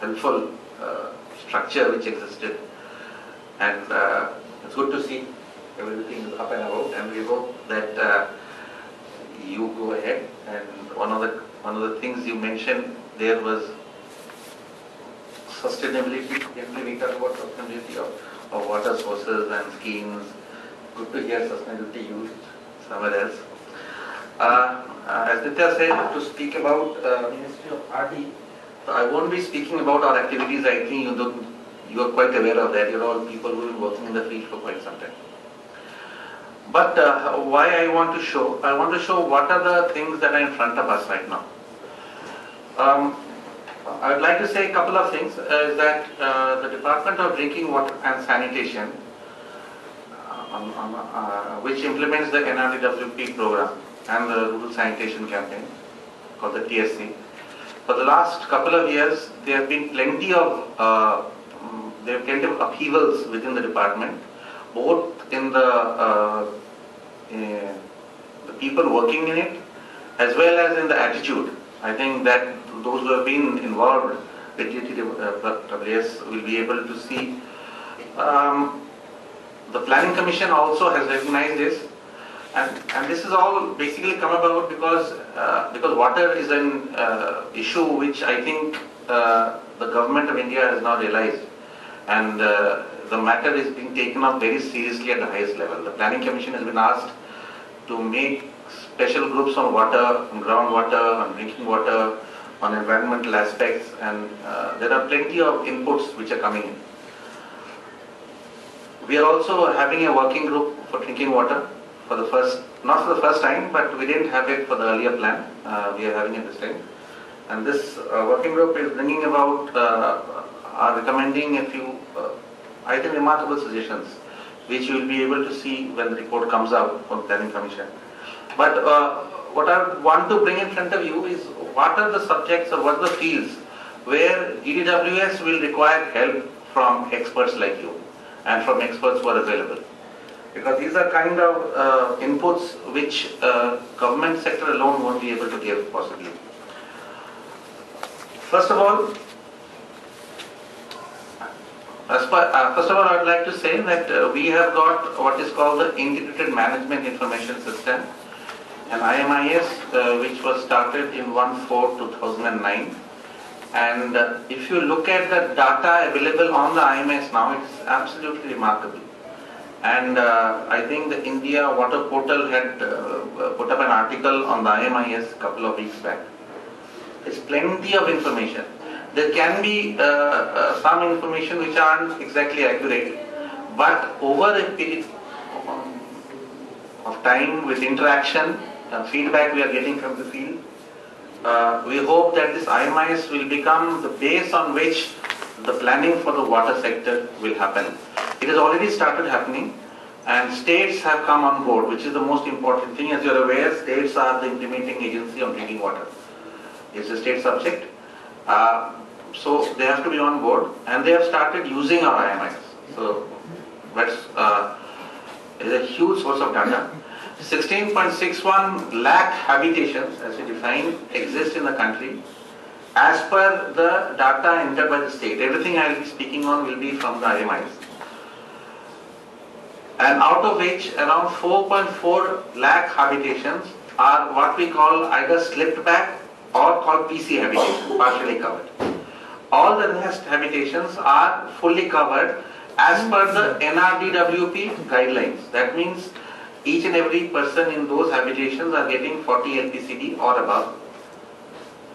helpful structure which existed, and it's good to see everything is up and about, and we hope that you go ahead. And one of the things you mentioned there was sustainability. Generally we talk about sustainability of water sources and schemes. Good to hear sustainability used somewhere else. As Nitya said, to speak about Ministry of RD, so I won't be speaking about our activities. I think you are quite aware of that. You're all people who have been working in the field for quite some time. But why I want to show what are the things that are in front of us right now. I would like to say a couple of things. Is that the Department of Drinking Water and Sanitation, which implements the NRDWP program and the Rural Sanitation Campaign, called the TSC. For the last couple of years, there have been plenty of upheavals within the department, both in the people working in it, as well as in the attitude. I think that those who have been involved with DDWS will be able to see. The Planning Commission also has recognized this, and this is all basically come about because water is an issue which I think the government of India has now realized, and the matter is being taken up very seriously at the highest level. The Planning Commission has been asked to make special groups on water, on groundwater, on drinking water, on environmental aspects, and there are plenty of inputs which are coming in. We are also having a working group for drinking water for the not for the first time, but we didn't have it for the earlier plan. We are having it this time. And this working group is bringing about, recommending a few, I think, remarkable suggestions, which you will be able to see when the report comes out from the Planning Commission. But what I want to bring in front of you is what are the subjects or what are the fields where DDWS will require help from experts like you and from experts who are available. Because these are kind of inputs which government sector alone won't be able to give possibly. First of all, I would like to say that we have got what is called the Integrated Management Information System, an IMIS which was started in 1/4/2009. And if you look at the data available on the IMS now, it's absolutely remarkable. And I think the India Water Portal had put up an article on the IMIS a couple of weeks back. There's plenty of information. There can be some information which aren't exactly accurate, but over a period of time with interaction, feedback we are getting from the field, we hope that this IMIS will become the base on which the planning for the water sector will happen. It has already started happening, and states have come on board, which is the most important thing. As you are aware, states are the implementing agency on drinking water. It's a state subject. So they have to be on board, and they have started using our IMIS. So that's is a huge source of data. 16.61 lakh habitations, as we define, exist in the country as per the data entered by the state. Everything I will be speaking on will be from the IMIs. And out of which around 4.4 lakh habitations are what we call either slipped back or called PC habitations, partially covered. All the rest habitations are fully covered as per the NRDWP guidelines. That means each and every person in those habitations are getting 40 LPCD or above.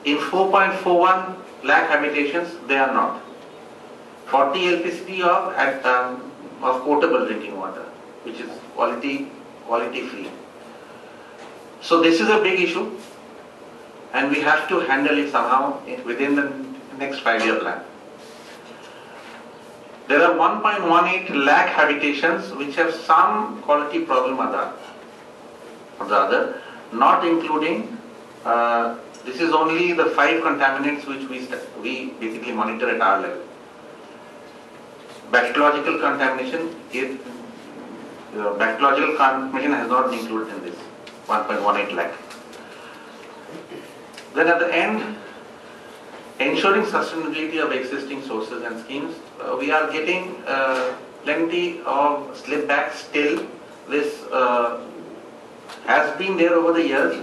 In 4.41 lakh habitations, they are not. 40 LPCD of potable drinking water, which is quality free. So this is a big issue, and we have to handle it somehow within the next 5-year plan. There are 1.18 lakh habitations which have some quality problem or the other, not including, this is only the 5 contaminants which we basically monitor at our level. Bacteriological contamination has not been included in this 1.18 lakh. Then at the end, ensuring sustainability of existing sources and schemes. We are getting plenty of slip backs still. This has been there over the years,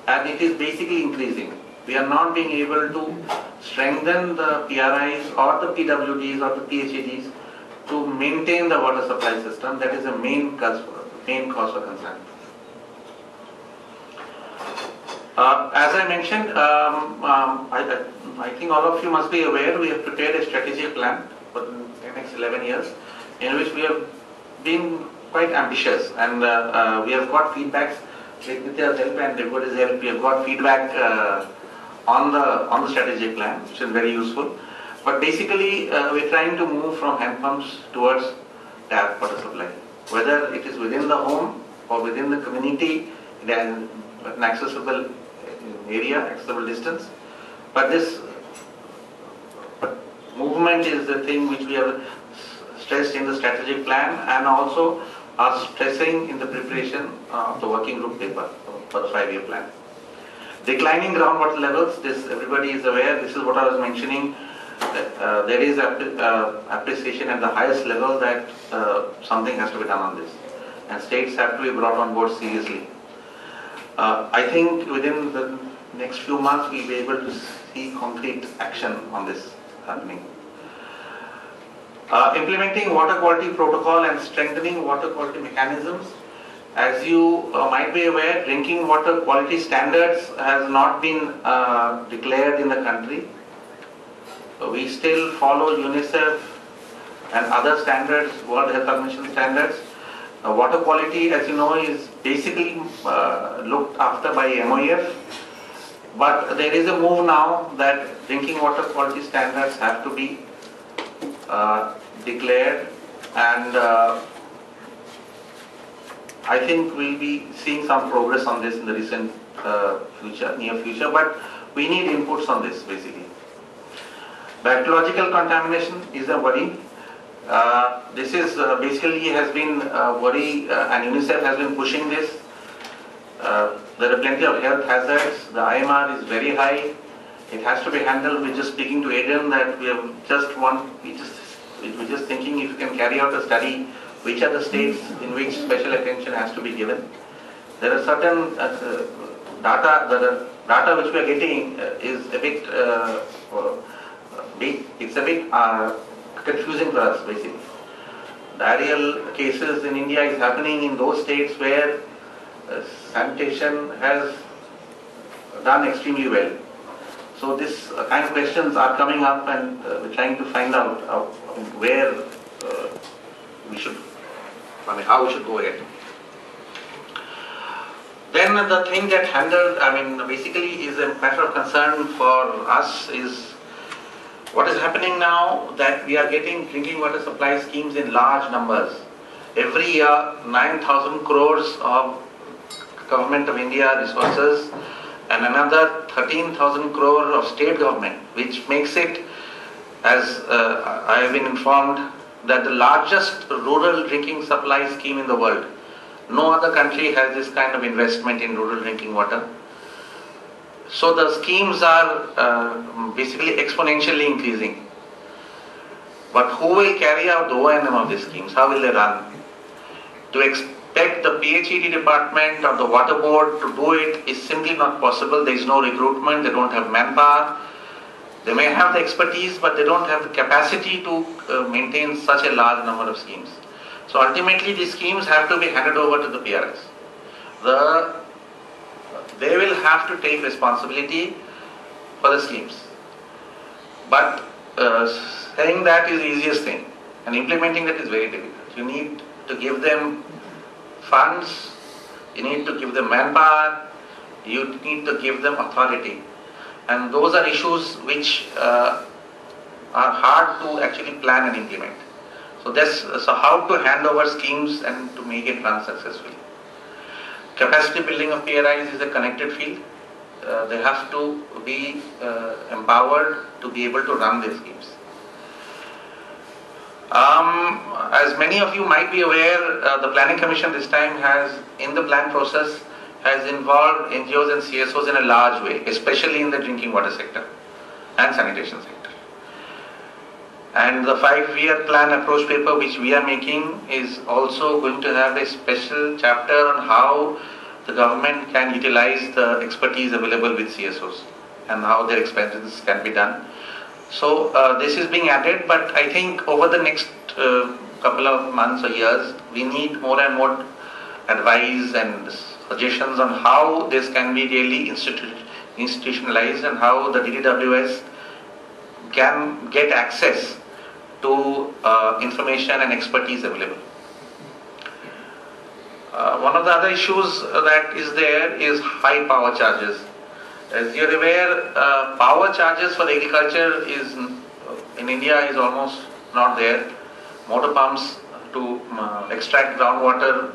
and it is basically increasing. We are not being able to strengthen the PRIs or the PWDs or the PHADs to maintain the water supply system. That is the main cause for concern. As I mentioned, I think all of you must be aware we have prepared a strategic plan for the next 11 years in which we have been quite ambitious, and we have got feedbacks with Nitya's help and everybody's help. We have got feedback on the strategic plan, which is very useful. But basically, we're trying to move from hand pumps towards tap water supply. Whether it is within the home or within the community, then an accessible area, accessible distance. But this movement is the thing which we have stressed in the strategic plan, and also are stressing in the preparation of the working group paper for the 5-year plan. Declining groundwater levels, this everybody is aware. This is what I was mentioning. There is appreciation at the highest level that something has to be done on this, and states have to be brought on board seriously. I think within the next few months we'll be able to see concrete action on this happening. Implementing water quality protocol and strengthening water quality mechanisms. As you might be aware, drinking water quality standards has not been declared in the country. We still follow UNICEF and other standards, World Health Organization standards. Water quality, as you know, is basically looked after by MOEF. But there is a move now that drinking water quality standards have to be declared, and I think we'll be seeing some progress on this in the recent near future, but we need inputs on this basically. Bacteriological contamination is a worry. This is basically has been a worry, and UNICEF has been pushing this. There are plenty of health hazards. The IMR is very high. It has to be handled. We're just speaking to Adrian that we're just thinking if you can carry out a study, which are the states in which special attention has to be given. There are certain data. The data which we are getting is a bit big. It's a bit confusing for us basically. Diarrheal cases in India is happening in those states where sanitation has done extremely well. So this kind of questions are coming up, and we're trying to find out where we should, how we should go ahead. Then the thing that handled, basically is a matter of concern for us is what is happening now, that we are getting drinking water supply schemes in large numbers. Every year, 9,000 crores of Government of India resources and another 13,000 crore of state government, which makes it, as I have been informed, that the largest rural drinking supply scheme in the world. No other country has this kind of investment in rural drinking water. So the schemes are basically exponentially increasing. But who will carry out the O&M of these schemes? How will they run? To expect the PHED department or the water board to do it is simply not possible. There is no recruitment, they don't have manpower. They may have the expertise, but they don't have the capacity to maintain such a large number of schemes. So ultimately these schemes have to be handed over to the PRS. They will have to take responsibility for the schemes. But saying that is the easiest thing, and implementing that is very difficult. You need to give them funds, you need to give them manpower, you need to give them authority. And those are issues which are hard to actually plan and implement. So how to hand over schemes and to make it run successfully. Capacity building of PRIs is a connected field. They have to be empowered to be able to run their schemes. As many of you might be aware, the Planning Commission this time has, in the plan process, has involved NGOs and CSOs in a large way, especially in the drinking water sector. and sanitation sector. And the 5-year plan approach paper which we are making is also going to have a special chapter on how the government can utilize the expertise available with CSOs and how their expenses can be done. So this is being added, but I think over the next couple of months or years, we need more and more advice and suggestions on how this can be really institutionalized and how the DDWS can get access to information and expertise available. One of the other issues that is there is high power charges. As you're aware, power charges for agriculture is in India is almost not there. Motor pumps to extract groundwater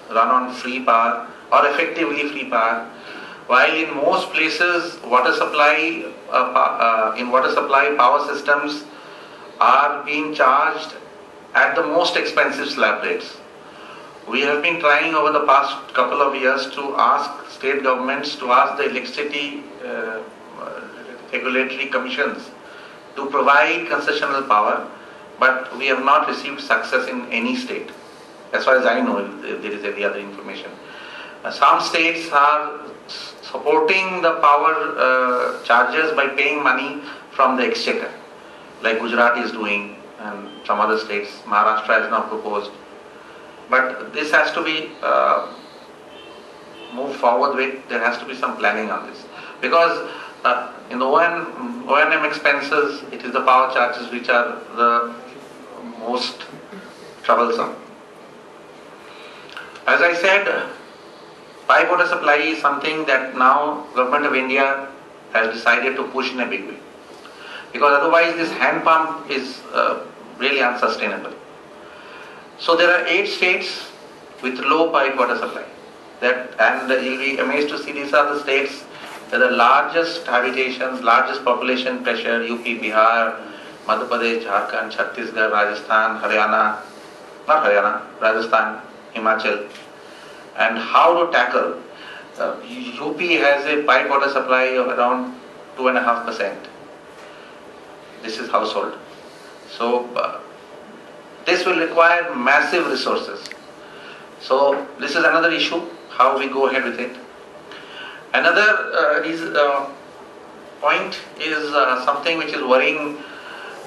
run on free power or effectively free power, while in most places water supply power systems are being charged at the most expensive slab rates. We have been trying over the past couple of years to ask state governments, to ask the electricity regulatory commissions to provide concessional power, but we have not received success in any state. As far as I know, if there is any other information. Some states are supporting the power charges by paying money from the exchequer, like Gujarat is doing and some other states. Maharashtra has now proposed. But this has to be moved forward with. There has to be some planning on this. Because in the O&M expenses, it is the power charges which are the most troublesome. As I said, pipe water supply is something that now Government of India has decided to push in a big way. Because otherwise this hand pump is really unsustainable. So there are 8 states with low pipe water supply. And you'll be amazed to see these are the states where the largest habitations, largest population pressure, UP, Bihar, Madhya Pradesh, Jharkhand, Chhattisgarh, Rajasthan, Rajasthan, Himachal. And how to tackle. UP has a pipe water supply of around 2.5%. This is household. So this will require massive resources. So this is another issue, how we go ahead with it. Another point is something which is worrying.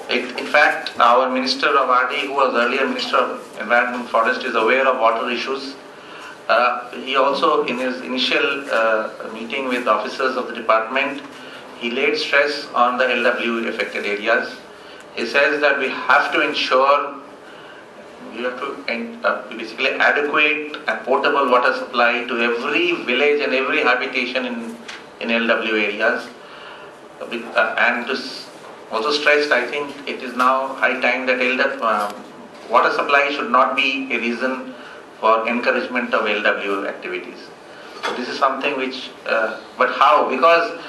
In fact, our Minister of RD, who was earlier Minister of Environment and Forest, is aware of water issues. He also, in his initial meeting with officers of the department, he laid stress on the LW affected areas. He says that we have to ensure we have to basically adequate and portable water supply to every village and every habitation in LW areas. And also stressed, I think it is now high time that water supply should not be a reason for encouragement of LW activities. So this is something which, but how? Because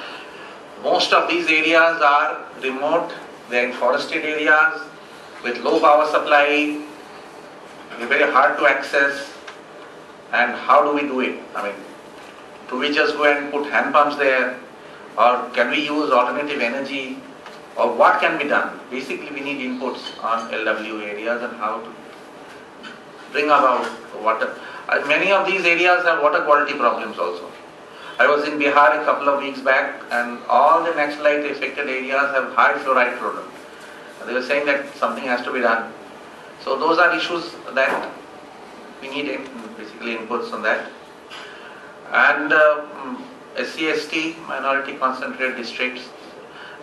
most of these areas are remote, they are in forested areas with low power supply, very hard to access. And how do we do it? I mean, do we just go and put hand pumps there, or can we use alternative energy, or what can be done? Basically, we need inputs on LW areas and how to bring about water. Many of these areas have water quality problems also. I was in Bihar a couple of weeks back, and all the naxalite affected areas have high fluoride problem. They were saying that something has to be done. So those are issues that we need basically inputs on that. And SC/ST, minority concentrated districts.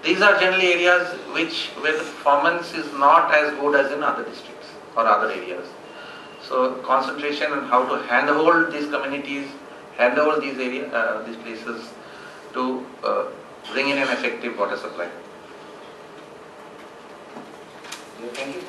These are generally areas where the performance is not as good as in other districts or other areas. So concentration on how to handhold these communities, handhold these places to bring in an effective water supply. Thank you.